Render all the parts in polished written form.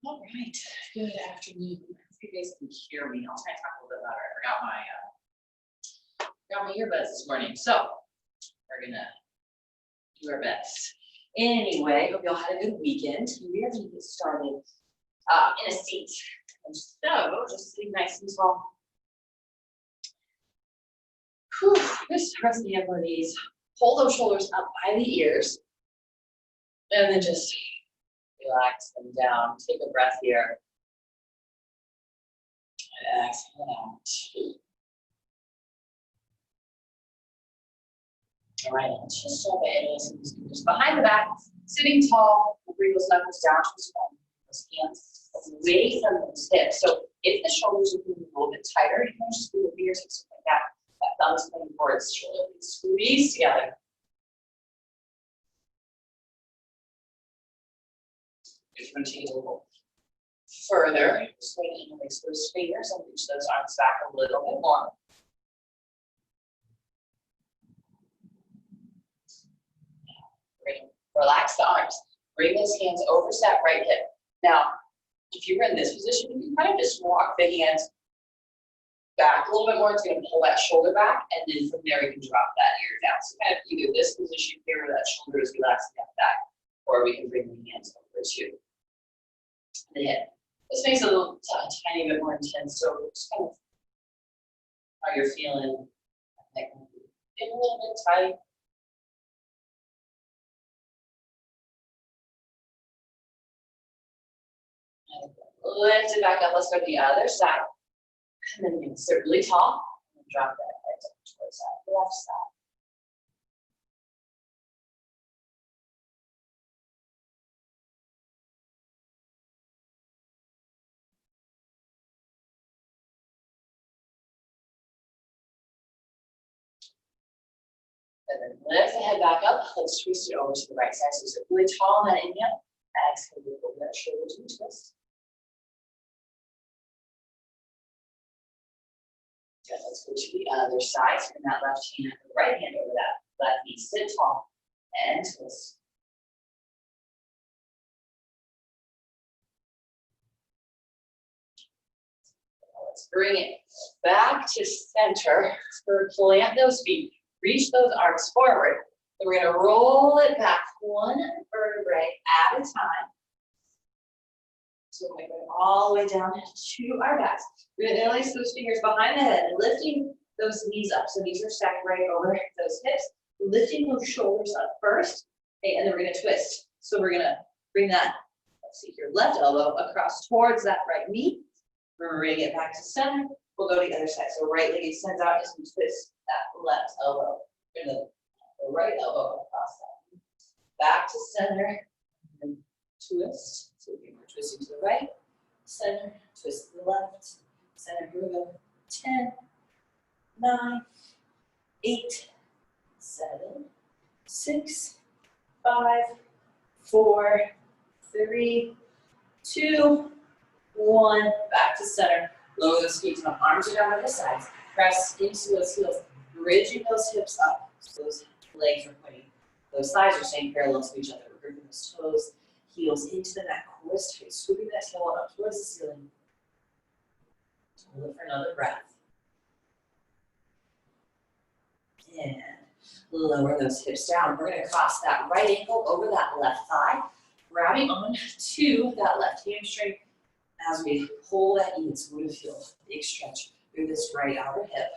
All right, good afternoon. If you guys can hear me, I'll try and talk a little bit louder. I forgot my earbuds this morning, so we're gonna do our best. Anyway, hope y'all had a good weekend. We are gonna get started in a seat. And so, just sitting nice and tall. Whew, just rest the upper knees. Pull those shoulders up by the ears. And then just relax them down. Take a breath here. And exhale out. All right, just so the just behind the back, sitting tall. We'll bring those knuckles down to the spine. Those hands away from the hips. So if the shoulders are moving a little bit tighter, you can just do the fingertips like that. That thumb is pointing forwards, shoulder squeeze together. If you want to take it a little further, just go ahead and interlace those fingers and reach those arms back a little bit more. Relax the arms. Bring those hands over that right hip. Now, if you were in this position, you can kind of just walk the hands back a little bit more. It's going to pull that shoulder back, and then from there you can drop that ear down. So kind of either this position here where that shoulder is relaxing at the back, or we can bring the hands over to the hip. This makes it a little tiny bit more intense. So just kind of how you're feeling. Get a little bit tight. Lift it back up. Let's go to the other side. And then you're going to sit really tall and drop that head down towards that left side. And then lift the head back up. Let's twist it over to the right side. So sit really tall on that inhale. Exhale, over that shoulder to the twist. Good, let's go to the other side. So bring that left hand and the right hand over that left knee. Sit tall and twist. Let's bring it back to center. Plant those feet. Reach those arms forward. And we're going to roll it back one vertebrae at a time. So we're going to go all the way down to our backs. We're going to interlace those fingers behind the head and lifting those knees up. So knees are stacked right over those hips. Lifting those shoulders up first. Okay, and then we're going to twist. So we're going to bring that, let's see here, left elbow across towards that right knee. Bring it back to center. We'll go to the other side. So right leg extends out as we twist that left elbow. We're going to the right elbow across that. Back to center. And twist. So we're twisting to the right. Center. Twist to the left. Center. Here we go. 10, 9, 8, 7, 6, 5, 4, 3, 2, 1. Back to center. Lower those feet to the arms are down by the sides. Press into those heels, bridging those hips up. So those legs are pointing. Those thighs are staying parallel to each other. We're gripping those toes, heels into the mat, core straight, scooping that tail up towards the ceiling. Hold it for another breath. And lower those hips down. We're going to cross that right ankle over that left thigh, grabbing on to that left hamstring as we pull that in. So we're going to feel a big stretch through this right outer hip.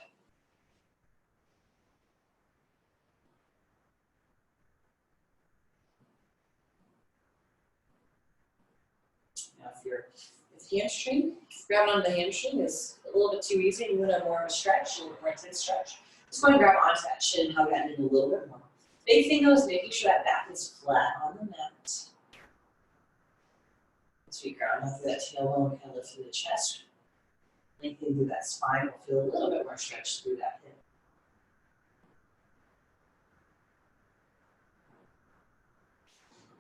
Now if hamstring, grabbing onto the hamstring is a little bit too easy, you want to have more of a stretch, a little more intense stretch. Just going to grab onto that chin and hug that in a little bit more. Big thing though is making sure that back is flat on the mat. As we ground out through that tailbone, kind of lift through the chest. Lengthening through that spine, we'll feel a little bit more stretch through that hip.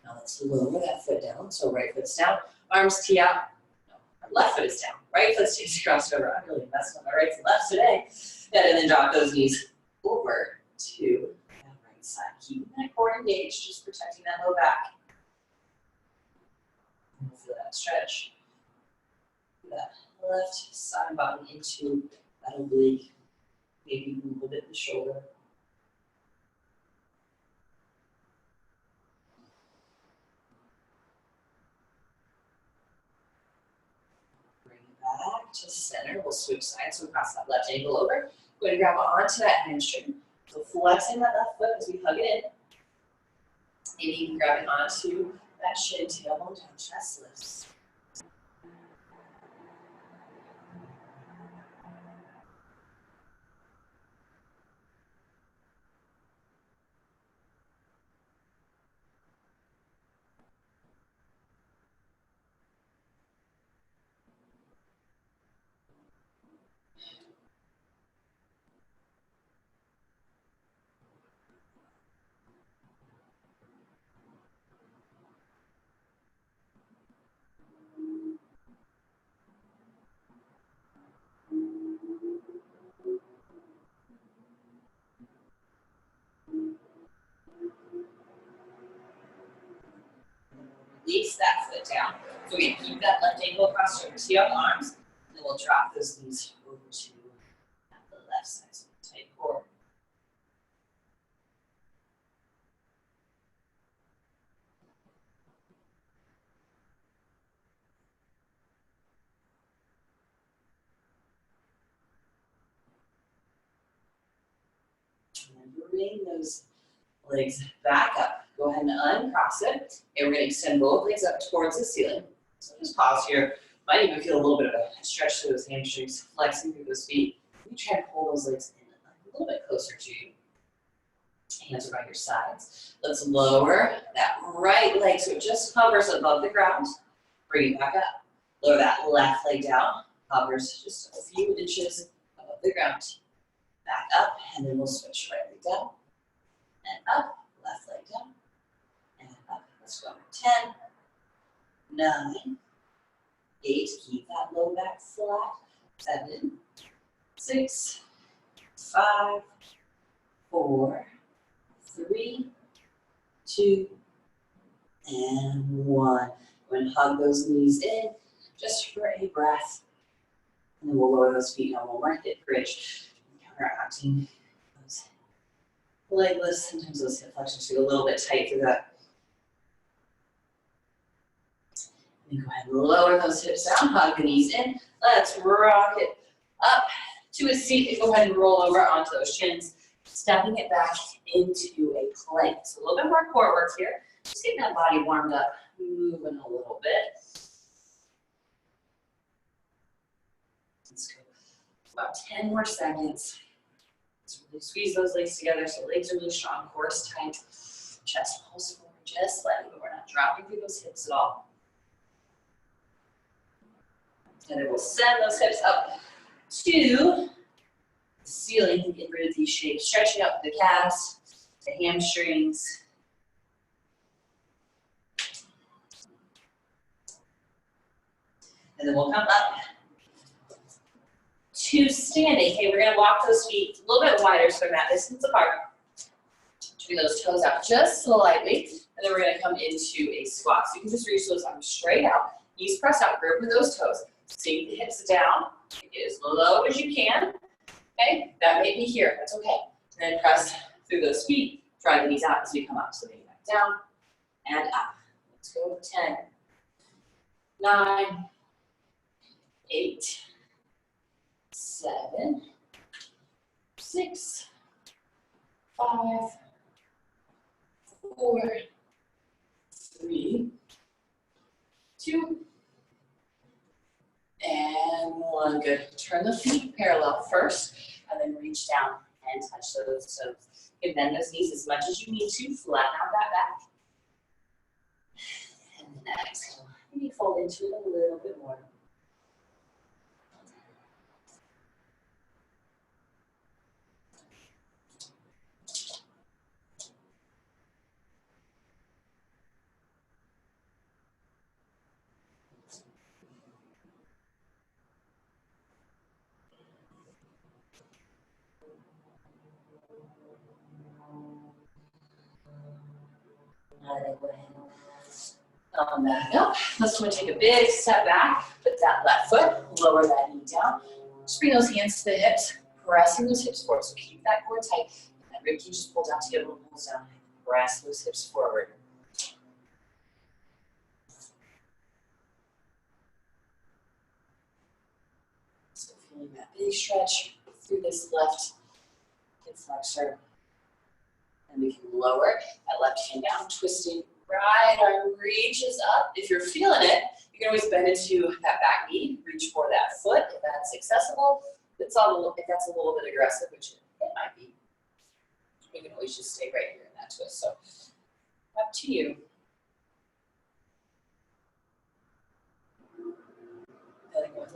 Now let's lower that foot down. So right foot's down, arms tee out. No, our left foot is down. Right foot stays crossed over. I'm really messing with my right and left today. And then drop those knees over to that right side. Keeping that core engaged, just protecting that low back. And we'll feel that stretch. that left side body into that oblique. Maybe move a bit the shoulder. Bring it back to center. We'll switch sides, so cross that left ankle over. Go ahead and grab onto that hamstring. So flexing that left foot as we hug it in. Maybe you can grab it onto that shin, tailbone down, chest lifts. Release that foot down. So we keep that left ankle across shoulder, tee up arms, and then we'll drop those knees over to the left side. So tight core. And bring those legs back up. Go ahead and uncross it. And we're going to extend both legs up towards the ceiling. So just pause here. Might even feel a little bit of a stretch through those hamstrings, flexing through those feet. You try to pull those legs in a little bit closer to you. Hands are by your sides. Let's lower that right leg so it just hovers above the ground. Bring it back up. Lower that left leg down. Hovers just a few inches above the ground. Back up, and then we'll switch right leg down. And up, left leg down. And up. Let's go. 10, 9, 8. Keep that low back flat. 7, 6, 5, 4, 3, 2, and 1. Go and hug those knees in just for a breath. And then we'll lower those feet down one more hip bridge. Counteracting those leg lifts. Sometimes those hip flexors feel a little bit tight through that. And go ahead and lower those hips down, hug the knees in. Let's rock it up to a seat. Go ahead and roll over onto those shins, stepping it back into a plank. So a little bit more core work here. Just getting that body warmed up, moving a little bit. Let's go about 10 more seconds. Let's really squeeze those legs together so legs are really strong, core is tight. Chest pulls forward just slightly, but we're not dropping through those hips at all. And then we'll send those hips up to the ceiling and get rid of these shapes, stretching out the calves, the hamstrings. And then we'll come up to standing. Okay, we're gonna walk those feet a little bit wider so they're that distance apart. Bring those toes out just slightly, and then we're gonna come into a squat. So you can just reach those arms straight out, knees press out, grip with those toes. Sink the hips down, get as low as you can. Okay, that may be here, that's okay. And then press through those feet, drive the knees out as we come up. So maybe back down and up. Let's go 10, 9, 8, 7, 6, 5, 4, 3, 2, and 1. Good. Turn the feet parallel first, and then reach down and touch those toes. You can bend those knees as much as you need to, flatten out that back. And then exhale. Maybe fold into it a little bit more. Now then, go ahead and Come back up. Let's go and take a big step back. Put that left foot, lower that knee down. Just bring those hands to the hips, pressing those hips forward. So keep that core tight. That rib cage just pull down to get a little pulls down. Press those hips forward. Still feeling that big stretch through this left hip flexor. And we can lower that left hand down, twisting right arm reaches up. If you're feeling it, you can always bend into that back knee, reach for that foot if that's accessible. If that's a little bit aggressive, which it might be, you can always just stay right here in that twist. So up to you.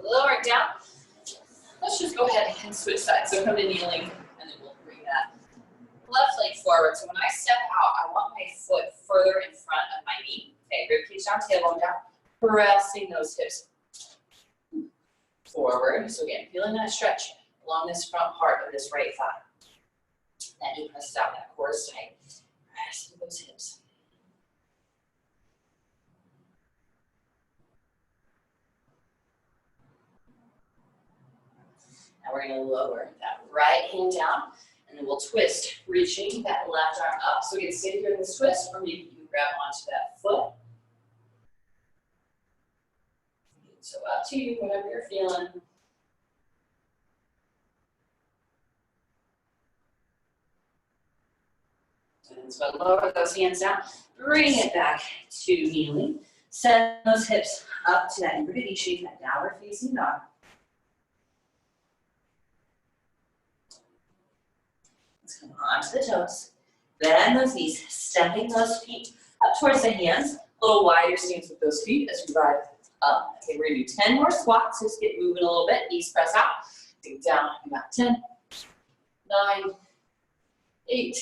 Lower it down. Let's just go ahead and switch sides. So come to kneeling, and then we'll bring that left leg forward. So when I step out, I want my foot further in front of my knee. Okay, rib cage down, tailbone down. Pressing those hips forward. So again, feeling that stretch along this front part of this right thigh. That knee presses out, that core is tight. Press through those hips. Now we're going to lower that right hand down, and then we'll twist, reaching that left arm up. So again, stay here in this twist, or maybe you can grab onto that foot. So up to you, whatever you're feeling. And so lower those hands down, bring it back to kneeling. Send those hips up to that inverted V shape, that downward facing dog. Let's come onto the toes. Bend those knees, stepping those feet up towards the hands. A little wider stance with those feet as we rise up. Okay, we're gonna do 10 more squats. Just get moving a little bit. Knees press out. Dig down. About 10, 9, 8,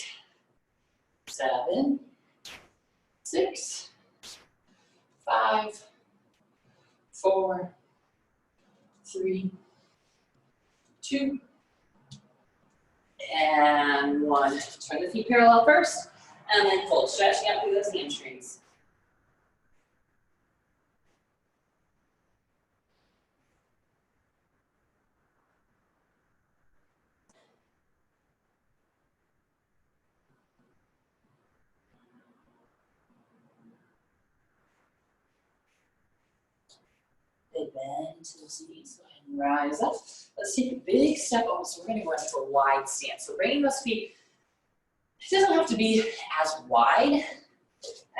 7, 6, 5, 4, 3, 2, and 1. Turn the feet parallel first, and then fold. Stretching out through those hamstrings. Big bend to those knees. Go ahead and rise up. Let's take a big step over. So we're going to go into a wide stance. So bringing those feet, it doesn't have to be as wide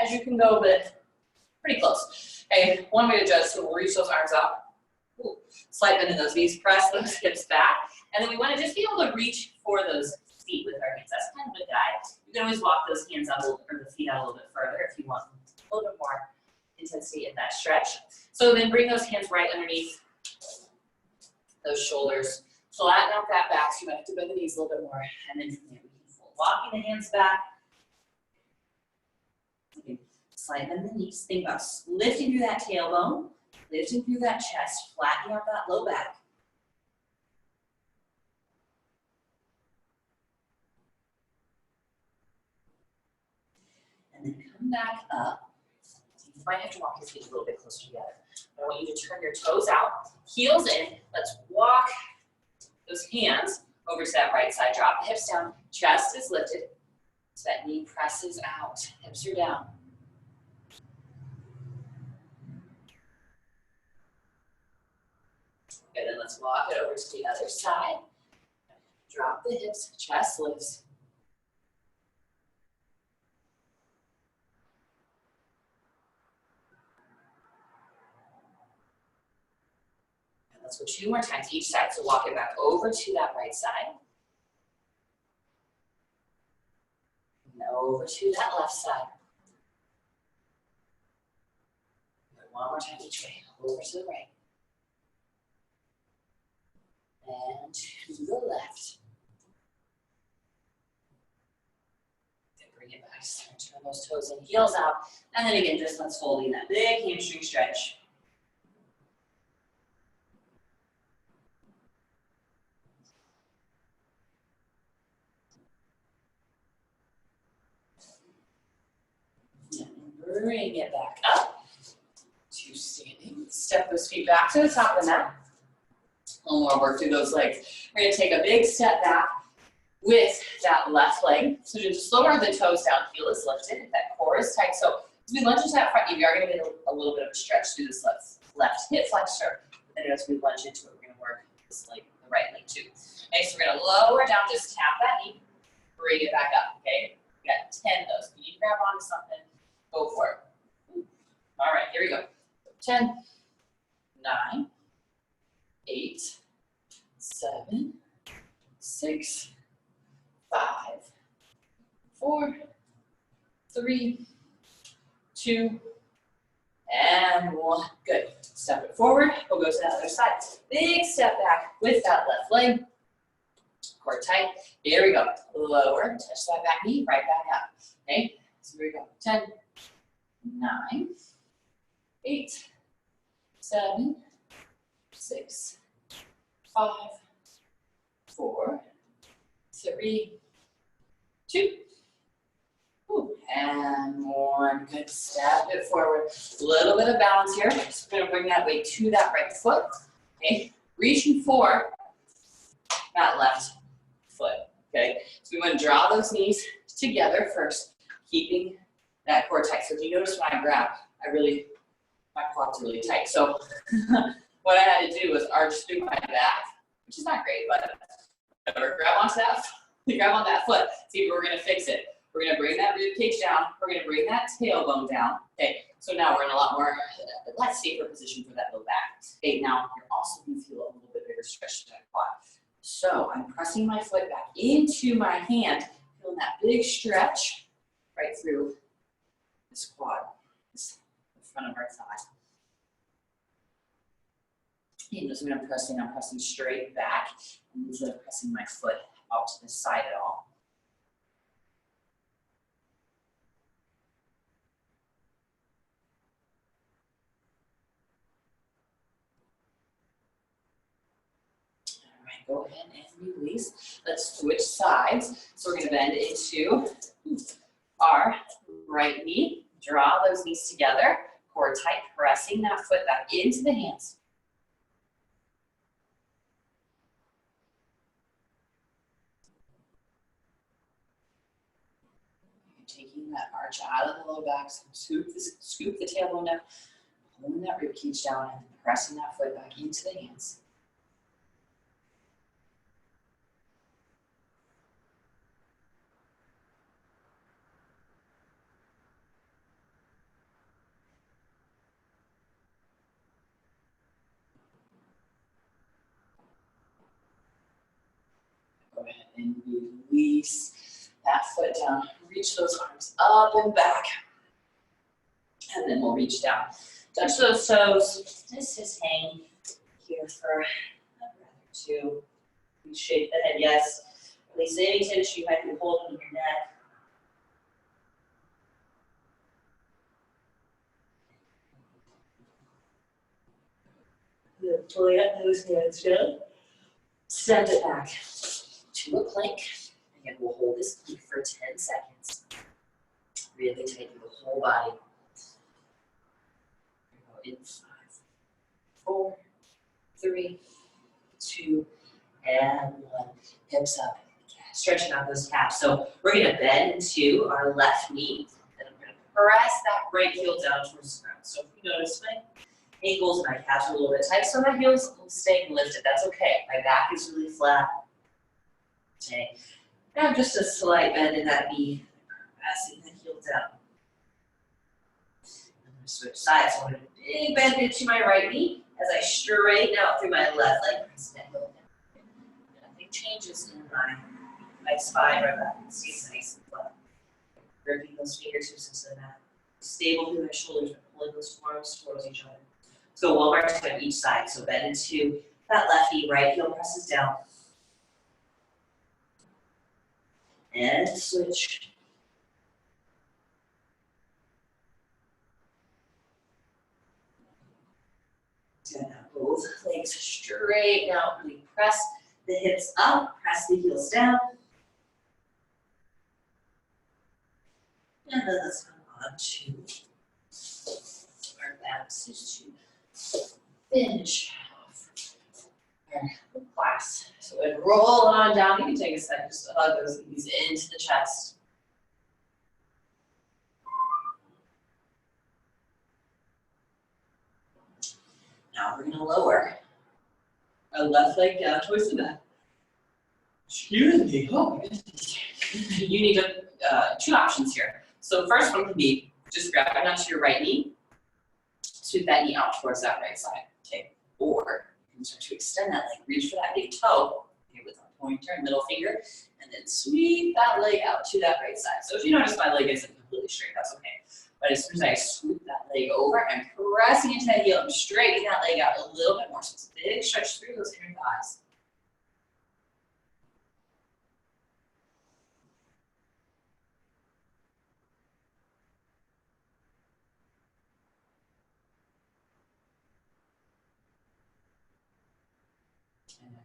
as you can go, but pretty close. Okay, one way to judge, so we'll reach those arms up. Ooh, slight bend in those knees, press those hips back. And then we want to just be able to reach for those feet with our hands. That's kind of a guide. You can always walk those hands out a little, or the feet out a little bit further if you want a little bit more intensity in that stretch. So then bring those hands right underneath those shoulders. Flatten out that back, so you might have to bend the knees a little bit more. And then from there, we can fold. Walking the hands back. You can slide bend the knees. Think about lifting through that tailbone, lifting through that chest, flattening out that low back. And then come back up. You might have to walk your feet a little bit closer together. I want you to turn your toes out, heels in. Let's walk those hands over to that right side. Drop the hips down, chest is lifted. So that knee presses out, hips are down. Good, then let's walk it over to the other side. Drop the hips, chest lifts. Let's go 2 more times each side. So walk it back over to that right side. And over to that left side. And 1 more time each way. Over to the right. And to the left. Then bring it back. Turn those toes and heels out. And then again, just let's fold in that big hamstring stretch. Bring it back up. Step those feet back to the top of the mat. A little more work through those legs. We're gonna take a big step back with that left leg. So just lower the toes down, heel is lifted, that core is tight. So as we lunge into that front knee, we are gonna get a little bit of a stretch through this left hip flexor. And as we lunge into it, we're gonna work this leg, the right leg too. Okay, so we're gonna lower down, just tap that knee, bring it back up, okay? We got 10 of those. If you need to grab onto something, go for it. All right, here we go. 10, 9, 8, 7, 6, 5, 4, 3, 2, and 1. Good. Step it forward. We'll go to the other side. Big step back with that left leg. Core tight. Here we go. Lower. Touch that back knee. Right back up. Okay. So here we go. 10, 9, 8, 7, 6, 5, 4, 3, 2, and 1. Good. Step it forward. A little bit of balance here. Just going to bring that weight to that right foot. Okay. Reaching for that left foot. Okay. So we want to draw those knees together first, keeping that core tight. So if you notice when I grab, my quads are really tight. So what I had to do was arch through my back, which is not great, but whatever. Grab onto that. Grab on that foot. See, we're going to fix it. We're going to bring that rib cage down. We're going to bring that tailbone down. Okay, so now we're in a lot more, less safer position for that low back. Okay, now you're also going to feel a little bit bigger stretch to that quad. So I'm pressing my foot back into my hand, feeling that big stretch right through this quad, the front of our thigh. And as I'm pressing straight back, instead of pressing my foot out to the side at all. Go ahead and release. Let's switch sides. So we're going to bend into our right knee. Draw those knees together. Core tight, pressing that foot back into the hands. You're taking that arch out of the low back. So scoop the tailbone down, pulling that rib cage down, and pressing that foot back into the hands. Go ahead and release that foot down. Reach those arms up and back. And then we'll reach down. Touch those toes. Just hang here for a breath or two. Shake the head, yes. Release any tension you might be holding in your neck. Good. Pull up those hands down. Send it back to a plank. Again, we'll hold this plank for 10 seconds. Really tighten the whole body. Go in 5, 4, 3, 2, and 1. Hips up. Stretching out those calves. So we're going to bend into our left knee. And I'm going to press that right heel down towards the ground. So if you notice my ankles and my calves are a little bit tight, so my heels will stay lifted. That's okay. My back is really flat. Okay. Now just a slight bend in that knee. Pressing the heel down. I'm going to switch sides. So I'm going to big bend into my right knee as I straighten out through my left leg. Press that heel down. Nothing changes in my spine right back. Stays nice and flat. Gripping those fingertips into the mat. Stable through my shoulders, but pulling those forearms towards each other. So one more time on each side. So bend into that left knee, right heel presses down. And switch. Good. Now both legs straight out. We press the hips up, press the heels down. And then let's come on to our back to finish off our class. So then roll on down. You can take a second just to hug those knees into the chest. Now we're going to lower our left leg down towards the mat. Excuse me. Oh my goodness. You need two options here. So the first one can be just grabbing onto your right knee, sweep that knee out towards that right side. Okay. Or you can start to extend that leg, reach for that big toe okay, with a pointer and middle finger, and then sweep that leg out to that right side. So if you notice my leg isn't completely straight, that's okay. But as soon as I sweep that leg over, I'm pressing into that heel and straightening that leg out a little bit more. So it's a big stretch through those inner thighs. And then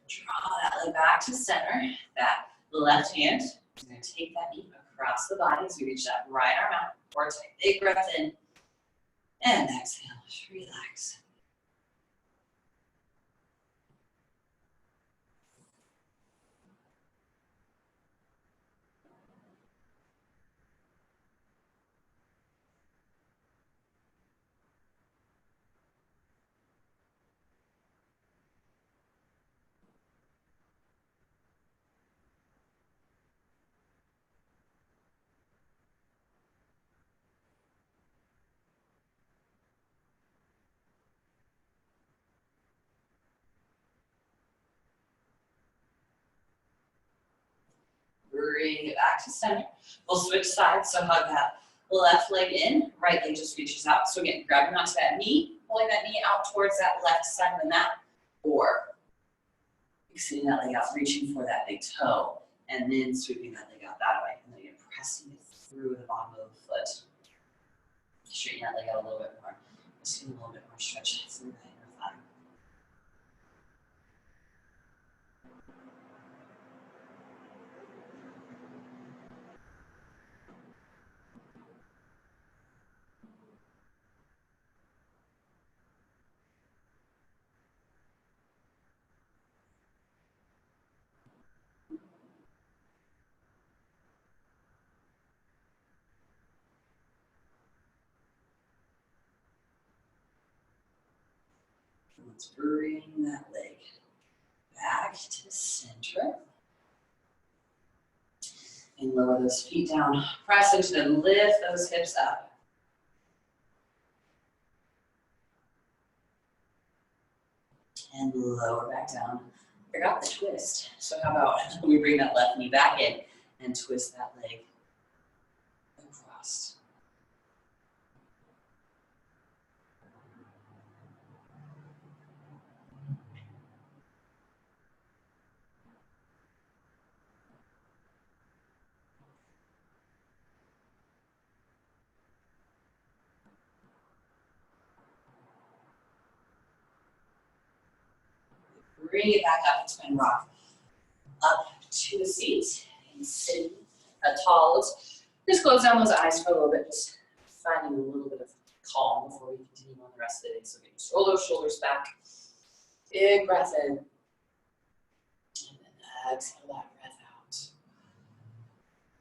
draw that leg back to center. That left hand is going to take that knee across the body as we reach that right arm out. Or take a big breath in. And exhale, relax. Bring it back to center. We'll switch sides, so hug that left leg in, right leg just reaches out. So again, grabbing onto that knee, pulling that knee out towards that left side of the mat, or extending that leg out, reaching for that big toe, and then sweeping that leg out that way, and then again, pressing it through the bottom of the foot. Straighten that leg out a little bit more. Just getting a little bit more stretch through that inner thigh. Let's bring that leg back to center. And lower those feet down. Press into them, lift those hips up. And lower back down. I forgot the twist. So how about we bring that left knee back in and twist that leg across. Bring it back up into twin rock. Up to the seat and sitting tall. Let's just close down those eyes for a little bit, just finding a little bit of calm before we continue on the rest of the day. So again, just roll those shoulders back. Big breath in. And then exhale that breath out.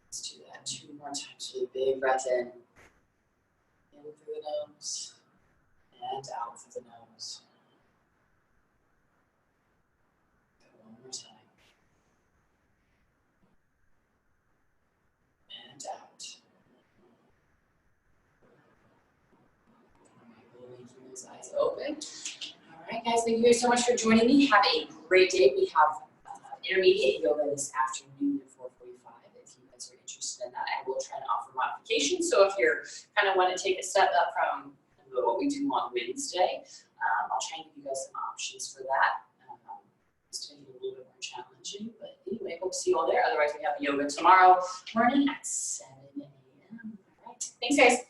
Let's do that 2 more times. Really big breath in. In through the nose and out through the nose. One more time. And out. Keep those eyes open. All right, guys, thank you guys so much for joining me. Have a great day. We have intermediate yoga this afternoon at 4:45. If you guys are interested in that, I will try to offer modifications. So if you're kind of want to take a step up from what we do on Wednesday, I'll try and give you guys some options for that. It's going to be a little bit more challenging, but anyway, hope to see you all there. Otherwise, we have yoga tomorrow morning at 7 a.m. All right, thanks, guys.